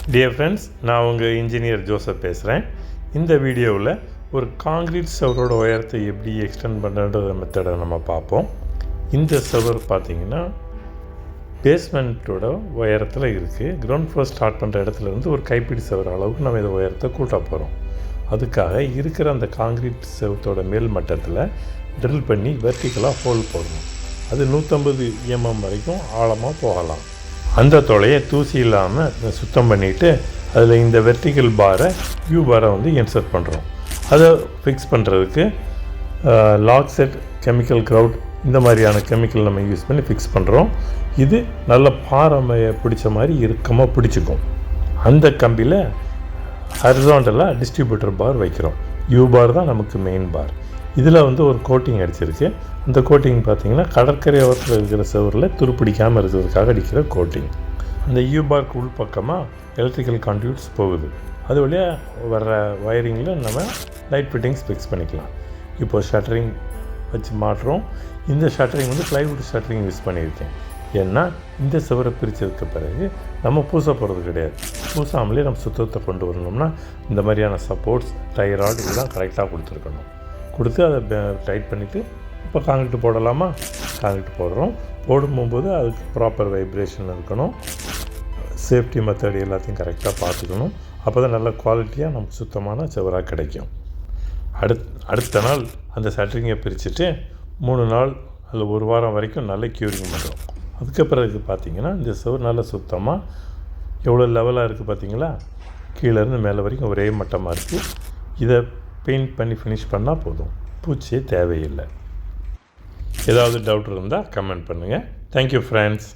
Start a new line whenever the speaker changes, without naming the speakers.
Dear friends, நான் உங்கள் engineer Joseph பேசுகிறேன். இந்த வீடியோவில் ஒரு காங்கிரீட் செவரோட உயரத்தை எப்படி எக்ஸ்டெண்ட் பண்ணுறன்ற மெத்தடை நம்ம பார்ப்போம். இந்த செவர் பார்த்திங்கன்னா பேஸ்மெண்ட்டோட உயரத்தில் இருக்குது. கிரவுண்ட் ஃப்ளோர் ஸ்டார்ட் பண்ணுற இடத்துலேருந்து ஒரு கைப்பிடி செவர் அளவுக்கு நம்ம இதை உயரத்தை கூட்ட போகிறோம். அதுக்காக இருக்கிற அந்த காங்கிரீட் செவத்தோட மேல் மட்டத்தில் ட்ரில் பண்ணி வெர்டிக்கலாக ஹோல் போடணும். அது 150 mm வரைக்கும் ஆழமாக போகலாம். அந்த தொலையை தூசி இல்லாமல் சுத்தம் பண்ணிவிட்டு அதில் இந்த வெர்டிக்கல் பாரை பாரை இன்சர்ட் பண்ணுறோம். அதை ஃபிக்ஸ் பண்ணுறதுக்கு லாக் செட், கெமிக்கல் க்ரௌட் இந்த மாதிரியான கெமிக்கல் நம்ம யூஸ் பண்ணி ஃபிக்ஸ் பண்ணுறோம். இது நல்ல பாறைமையை பிடிச்ச மாதிரி இறுக்கமாக பிடிச்சிக்கும். அந்த கம்பியில் ஹரிசாண்டலாக டிஸ்ட்ரிபியூட்டர் பார் வைக்கிறோம். பார் தான் நமக்கு மெயின் பார். இதில் ஒரு கோட்டிங் அடிச்சிருக்கு. அந்த கோட்டிங் பார்த்திங்கன்னா கடற்கரை ஓரத்தில் இருக்கிற செவரில் துருப்பிடிக்காமல் இருக்கிறதுக்காக அடிக்கிற கோட்டிங். அந்த பார்க்கு உள் பக்கமாக எலக்ட்ரிக்கல் கான்ட்ரிபியூட்ஸ் போகுது. அது வழியாக வர்ற வயரிங்கில் நம்ம லைட் ஃபிட்டிங்ஸ் ஃபிக்ஸ் பண்ணிக்கலாம். இப்போது ஷட்டரிங் வச்சு மாட்டுறோம். இந்த ஷட்டரிங் ப்ளைவுட் ஷட்டரிங் யூஸ் பண்ணியிருக்கேன். ஏன்னா இந்த செவரை பிரித்ததுக்கு பிறகு நம்ம பூச போகிறது கிடையாது. பூசாமலே நம்ம சுத்தத்தை கொண்டு வரணும்னா இந்த மாதிரியான சப்போர்ட்ஸ், டைராய்டு இதெல்லாம் கரெக்டாக கொடுத்துருக்கணும். கொடுத்து அதை டைட் பண்ணிவிட்டு இப்போ காங்கிரீட் போடலாமா? காங்கிரீட் போடுறோம். போடும்போது அதுக்கு ப்ராப்பர் வைப்ரேஷன் இருக்கணும். சேஃப்டி மெத்தட் எல்லாத்தையும் கரெக்டாக பார்த்துக்கணும். அப்போ தான் நல்ல குவாலிட்டியாக நமக்கு சுத்தமான செவராக கிடைக்கும். அடுத்த நாள் அந்த ஷட்டரிங்கை பிரிச்சுட்டு 3 நாள் அல்ல 1 வாரம் வரைக்கும் நல்ல க்யூரிங் பண்ணுறோம். அதுக்கு பிறகு பார்த்திங்கன்னா இந்த செவர் நல்ல சுத்தமாக எவ்வளோ லெவலாக இருக்குது பார்த்திங்களா? கீழேருந்து மேலே வரைக்கும் ஒரே மட்டமாக இருக்குது. இதை பெயிண்ட் பண்ணி ஃபினிஷ் பண்ணால் போதும். பூச்சியே தேவையில்லை. ஏதாவது டவுட் இருந்தால் கமெண்ட் பண்ணுங்கள். Thank you friends.